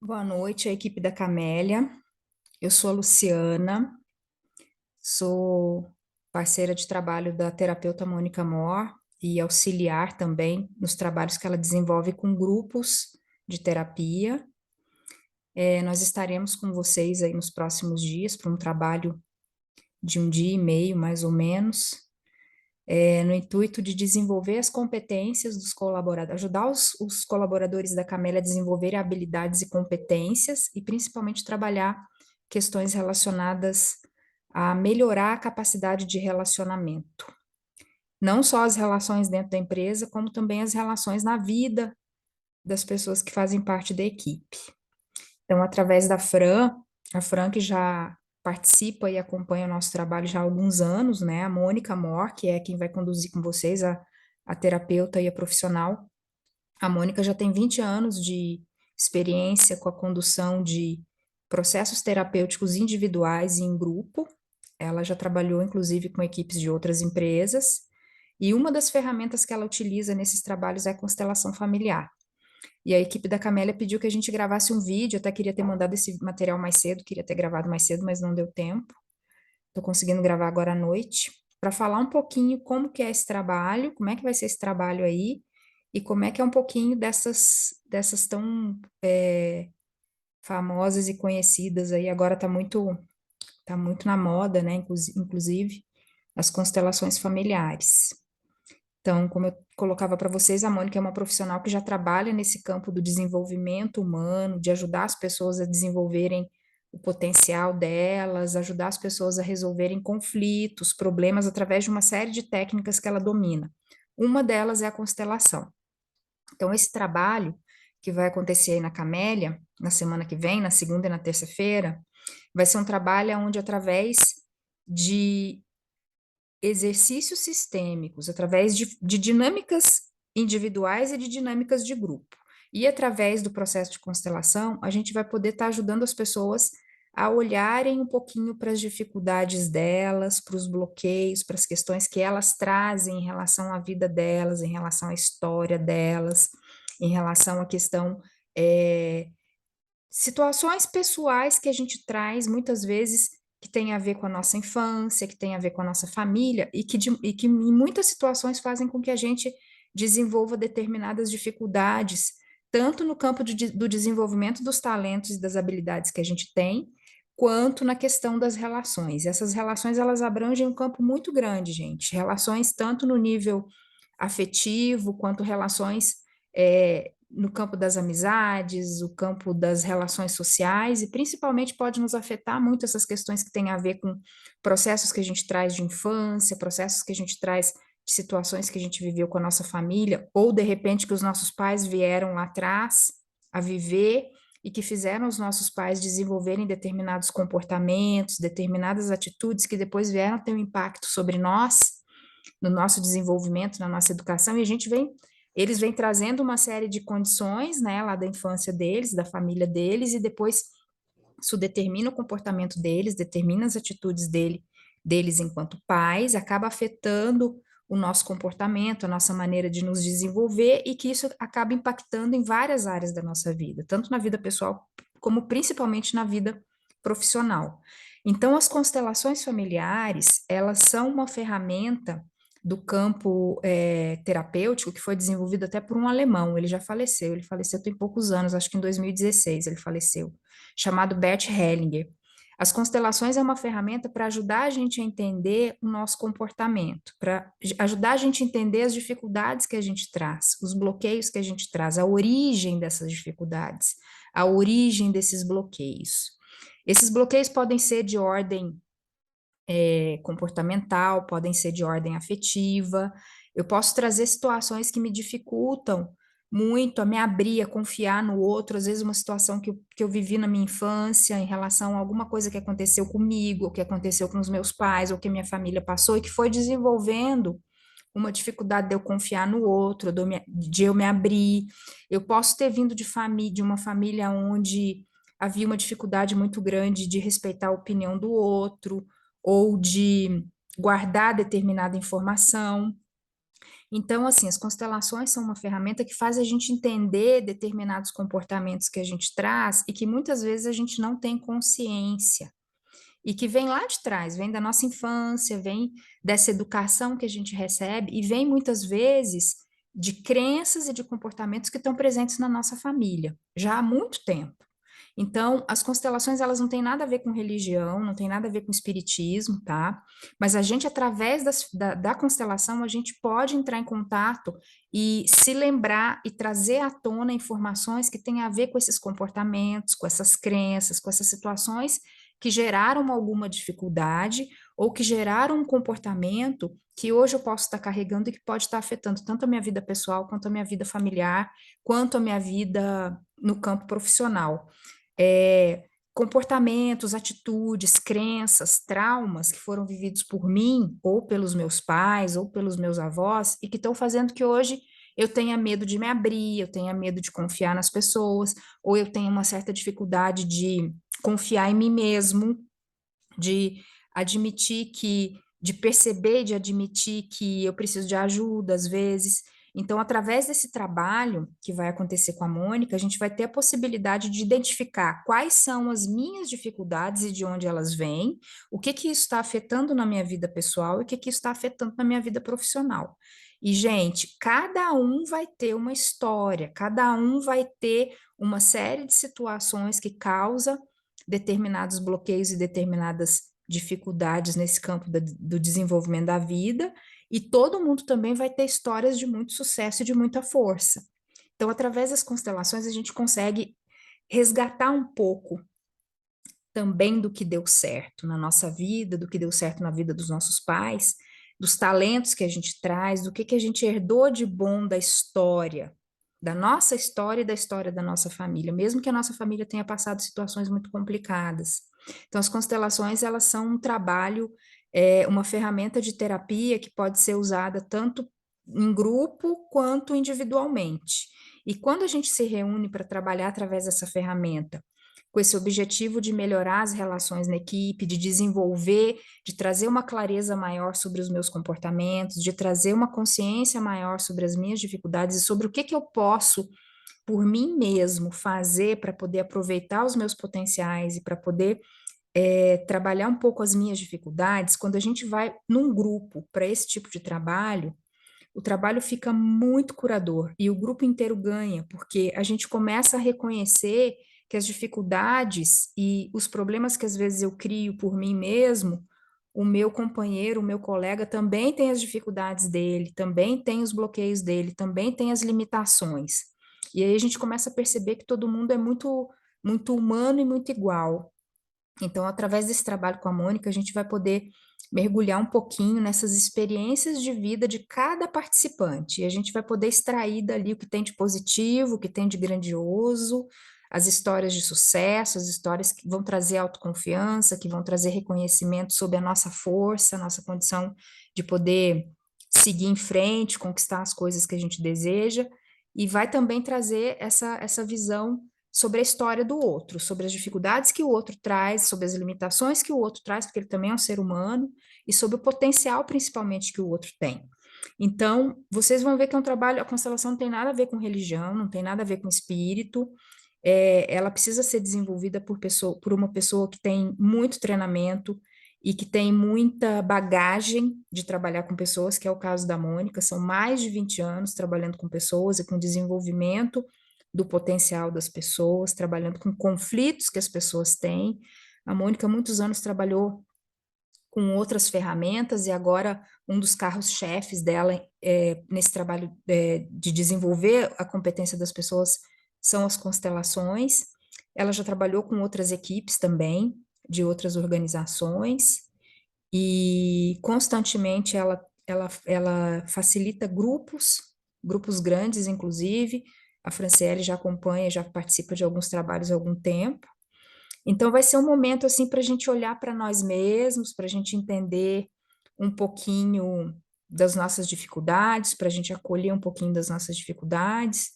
Boa noite, a equipe da Camélia. Eu sou a Luciana, sou parceira de trabalho da terapeuta Mônica Mor e auxiliar também nos trabalhos que ela desenvolve com grupos de terapia. Nós estaremos com vocês aí nos próximos dias para um trabalho de um dia e meio, mais ou menos, no intuito de desenvolver as competências dos colaboradores, ajudar os colaboradores da Camélia a desenvolverem habilidades e competências e principalmente trabalhar questões relacionadas a melhorar a capacidade de relacionamento. Não só as relações dentro da empresa, como também as relações na vida das pessoas que fazem parte da equipe. Então, através da Fran, a Fran que já participa e acompanha o nosso trabalho já há alguns anos, né? A Mônica Mor, que é quem vai conduzir com vocês, a terapeuta e a profissional. A Mônica já tem 20 anos de experiência com a condução de processos terapêuticos individuais e em grupo. Ela já trabalhou, inclusive, com equipes de outras empresas. E uma das ferramentas que ela utiliza nesses trabalhos é a constelação familiar. E a equipe da Camélia pediu que a gente gravasse um vídeo, até queria ter mandado esse material mais cedo, queria ter gravado mais cedo, mas não deu tempo. Estou conseguindo gravar agora à noite, para falar um pouquinho como que é esse trabalho, como é que vai ser esse trabalho aí, e como é que é um pouquinho dessas tão famosas e conhecidas aí, agora tá muito na moda, né, inclusive, as constelações familiares. Então, como eu colocava para vocês, a Mônica é uma profissional que já trabalha nesse campo do desenvolvimento humano, de ajudar as pessoas a desenvolverem o potencial delas, ajudar as pessoas a resolverem conflitos, problemas, através de uma série de técnicas que ela domina. Uma delas é a constelação. Então, esse trabalho que vai acontecer aí na Camélia, na semana que vem, na segunda e na terça-feira, vai ser um trabalho onde, através de exercícios sistêmicos, através de dinâmicas individuais e de dinâmicas de grupo. E através do processo de constelação, a gente vai poder estar ajudando as pessoas a olharem um pouquinho para as dificuldades delas, para os bloqueios, para as questões que elas trazem em relação à vida delas, em relação à história delas, em relação à questão, situações pessoais que a gente traz muitas vezes que tem a ver com a nossa infância, que tem a ver com a nossa família e que em muitas situações fazem com que a gente desenvolva determinadas dificuldades, tanto no campo do desenvolvimento dos talentos e das habilidades que a gente tem, quanto na questão das relações. Essas relações, elas abrangem um campo muito grande, gente. Relações tanto no nível afetivo, quanto relações no campo das amizades, o campo das relações sociais, e principalmente pode nos afetar muito essas questões que têm a ver com processos que a gente traz de infância, processos que a gente traz de situações que a gente viveu com a nossa família, ou de repente que os nossos pais vieram lá atrás a viver e que fizeram os nossos pais desenvolverem determinados comportamentos, determinadas atitudes que depois vieram ter um impacto sobre nós, no nosso desenvolvimento, na nossa educação, e eles vêm trazendo uma série de condições, né, lá da infância deles, da família deles, e depois isso determina o comportamento deles, determina as atitudes deles enquanto pais, acaba afetando o nosso comportamento, a nossa maneira de nos desenvolver, e que isso acaba impactando em várias áreas da nossa vida, tanto na vida pessoal, como principalmente na vida profissional. Então, as constelações familiares, elas são uma ferramenta do campo terapêutico que foi desenvolvido até por um alemão, ele faleceu tem poucos anos, acho que em 2016 ele faleceu, chamado Bert Hellinger. As constelações é uma ferramenta para ajudar a gente a entender o nosso comportamento, para ajudar a gente a entender as dificuldades que a gente traz, os bloqueios que a gente traz, a origem dessas dificuldades, a origem desses bloqueios. Esses bloqueios podem ser de ordem comportamental, podem ser de ordem afetiva. Eu posso trazer situações que me dificultam muito a me abrir, a confiar no outro, às vezes uma situação que eu vivi na minha infância em relação a alguma coisa que aconteceu comigo, ou que aconteceu com os meus pais, ou que a minha família passou, e que foi desenvolvendo uma dificuldade de eu confiar no outro, de eu me abrir. Eu posso ter vindo de uma família onde havia uma dificuldade muito grande de respeitar a opinião do outro, ou de guardar determinada informação. Então, assim, as constelações são uma ferramenta que faz a gente entender determinados comportamentos que a gente traz e que muitas vezes a gente não tem consciência. E que vem lá de trás, vem da nossa infância, vem dessa educação que a gente recebe e vem muitas vezes de crenças e de comportamentos que estão presentes na nossa família, já há muito tempo. Então, as constelações, elas não têm nada a ver com religião, não tem nada a ver com espiritismo, tá? Mas a gente, através da constelação, a gente pode entrar em contato e se lembrar e trazer à tona informações que têm a ver com esses comportamentos, com essas crenças, com essas situações que geraram alguma dificuldade ou que geraram um comportamento que hoje eu posso estar carregando e que pode estar afetando tanto a minha vida pessoal, quanto a minha vida familiar, quanto a minha vida no campo profissional. Comportamentos, atitudes, crenças, traumas que foram vividos por mim, ou pelos meus pais, ou pelos meus avós, e que estão fazendo que hoje eu tenha medo de me abrir, eu tenha medo de confiar nas pessoas, ou eu tenha uma certa dificuldade de confiar em mim mesmo, de admitir que, de perceber e de admitir que eu preciso de ajuda às vezes. Então, através desse trabalho que vai acontecer com a Mônica, a gente vai ter a possibilidade de identificar quais são as minhas dificuldades e de onde elas vêm, o que que isso está afetando na minha vida pessoal e o que que isso está afetando na minha vida profissional. E, gente, cada um vai ter uma história, cada um vai ter uma série de situações que causa determinados bloqueios e determinadas dificuldades nesse campo do desenvolvimento da vida, e todo mundo também vai ter histórias de muito sucesso e de muita força. Então, através das constelações, a gente consegue resgatar um pouco também do que deu certo na nossa vida, do que deu certo na vida dos nossos pais, dos talentos que a gente traz, do que a gente herdou de bom da história, da nossa história e da história da nossa família, mesmo que a nossa família tenha passado situações muito complicadas. Então, as constelações, elas são um trabalho, uma ferramenta de terapia que pode ser usada tanto em grupo quanto individualmente. E quando a gente se reúne para trabalhar através dessa ferramenta, com esse objetivo de melhorar as relações na equipe, de desenvolver, de trazer uma clareza maior sobre os meus comportamentos, de trazer uma consciência maior sobre as minhas dificuldades e sobre o que que eu posso, por mim mesmo, fazer para poder aproveitar os meus potenciais e para poder trabalhar um pouco as minhas dificuldades. Quando a gente vai num grupo para esse tipo de trabalho, o trabalho fica muito curador e o grupo inteiro ganha, porque a gente começa a reconhecer que as dificuldades e os problemas que às vezes eu crio por mim mesmo, o meu companheiro, o meu colega também tem as dificuldades dele, também tem os bloqueios dele, também tem as limitações. E aí a gente começa a perceber que todo mundo é muito humano e muito igual. Então, através desse trabalho com a Mônica, a gente vai poder mergulhar um pouquinho nessas experiências de vida de cada participante. E a gente vai poder extrair dali o que tem de positivo, o que tem de grandioso, as histórias de sucesso, as histórias que vão trazer autoconfiança, que vão trazer reconhecimento sobre a nossa força, a nossa condição de poder seguir em frente, conquistar as coisas que a gente deseja. E vai também trazer essa visão sobre a história do outro, sobre as dificuldades que o outro traz, sobre as limitações que o outro traz, porque ele também é um ser humano, e sobre o potencial, principalmente, que o outro tem. Então, vocês vão ver que é um trabalho, a constelação não tem nada a ver com religião, não tem nada a ver com espírito, ela precisa ser desenvolvida por uma pessoa que tem muito treinamento e que tem muita bagagem de trabalhar com pessoas, que é o caso da Mônica, são mais de 20 anos trabalhando com pessoas e com desenvolvimento do potencial das pessoas, trabalhando com conflitos que as pessoas têm. A Mônica, há muitos anos, trabalhou com outras ferramentas e agora um dos carros-chefes dela nesse trabalho de desenvolver a competência das pessoas são as constelações. Ela já trabalhou com outras equipes também, de outras organizações, e constantemente ela facilita grupos grandes, inclusive. A Franciele já acompanha, já participa de alguns trabalhos há algum tempo. Então, vai ser um momento assim para a gente olhar para nós mesmos, para a gente entender um pouquinho das nossas dificuldades, para a gente acolher um pouquinho das nossas dificuldades,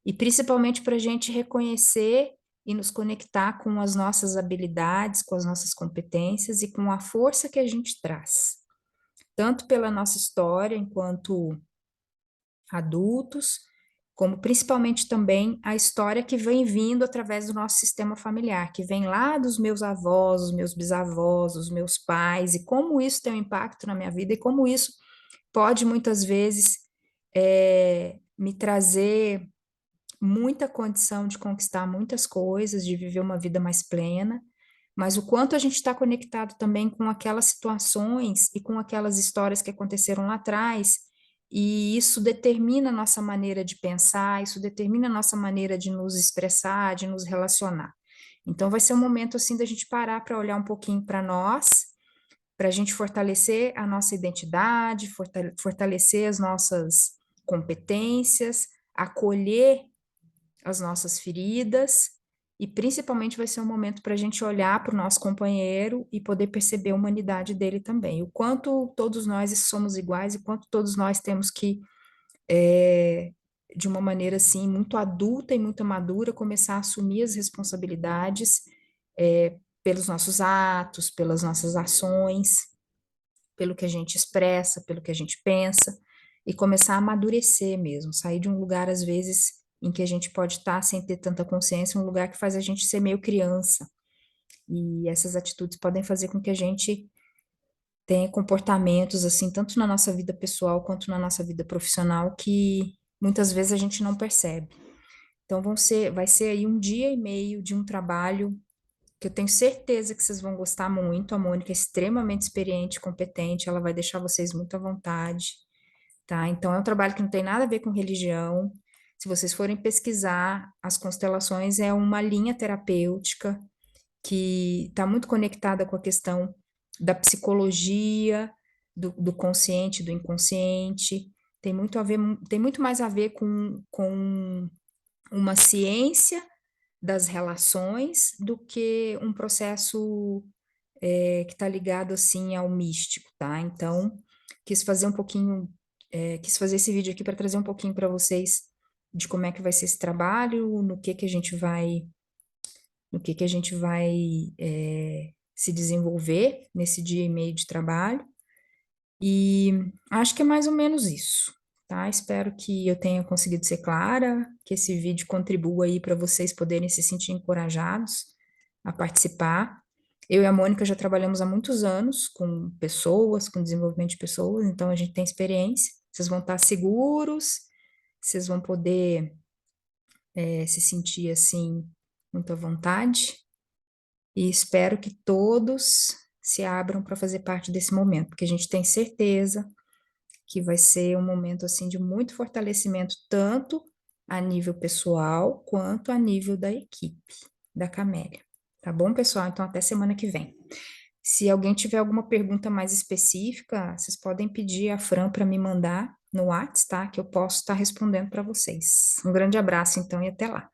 e principalmente para a gente reconhecer e nos conectar com as nossas habilidades, com as nossas competências e com a força que a gente traz, tanto pela nossa história enquanto adultos, como principalmente também a história que vem vindo através do nosso sistema familiar, que vem lá dos meus avós, os meus bisavós, os meus pais, e como isso tem um impacto na minha vida e como isso pode muitas vezes me trazer muita condição de conquistar muitas coisas, de viver uma vida mais plena, mas o quanto a gente está conectado também com aquelas situações e com aquelas histórias que aconteceram lá atrás, e isso determina a nossa maneira de pensar, isso determina a nossa maneira de nos expressar, de nos relacionar. Então, vai ser um momento assim da gente parar para olhar um pouquinho para nós, para a gente fortalecer a nossa identidade, fortalecer as nossas competências, acolher as nossas feridas, e principalmente vai ser um momento para a gente olhar para o nosso companheiro e poder perceber a humanidade dele também. O quanto todos nós somos iguais e quanto todos nós temos que, de uma maneira assim, muito adulta e muito madura, começar a assumir as responsabilidades, pelos nossos atos, pelas nossas ações, pelo que a gente expressa, pelo que a gente pensa, e começar a amadurecer mesmo, sair de um lugar, às vezes, em que a gente pode estar sem ter tanta consciência, um lugar que faz a gente ser meio criança. E essas atitudes podem fazer com que a gente tenha comportamentos, assim, tanto na nossa vida pessoal quanto na nossa vida profissional, que muitas vezes a gente não percebe. Então, vai ser aí um dia e meio de um trabalho que eu tenho certeza que vocês vão gostar muito. A Mônica é extremamente experiente, competente, ela vai deixar vocês muito à vontade, tá? Então, é um trabalho que não tem nada a ver com religião. Se vocês forem pesquisar, as constelações é uma linha terapêutica que está muito conectada com a questão da psicologia, do consciente, do inconsciente. Tem muito a ver, tem muito mais a ver com uma ciência das relações do que um processo que está ligado assim ao místico, tá? Então, quis fazer um pouquinho, quis fazer esse vídeo aqui para trazer um pouquinho para vocês de como é que vai ser esse trabalho, no que a gente vai se desenvolver nesse dia e meio de trabalho. E acho que é mais ou menos isso, tá? Espero que eu tenha conseguido ser clara, que esse vídeo contribua aí para vocês poderem se sentir encorajados a participar. Eu e a Mônica já trabalhamos há muitos anos com pessoas, com desenvolvimento de pessoas, então a gente tem experiência. Vocês vão estar seguros, vocês vão poder se sentir assim muito à vontade. E espero que todos se abram para fazer parte desse momento, porque a gente tem certeza que vai ser um momento assim de muito fortalecimento, tanto a nível pessoal quanto a nível da equipe da Camélia. Tá bom, pessoal? Então, até semana que vem. Se alguém tiver alguma pergunta mais específica, vocês podem pedir a Fran para me mandar no WhatsApp, tá? Que eu posso estar respondendo para vocês. Um grande abraço, então, e até lá.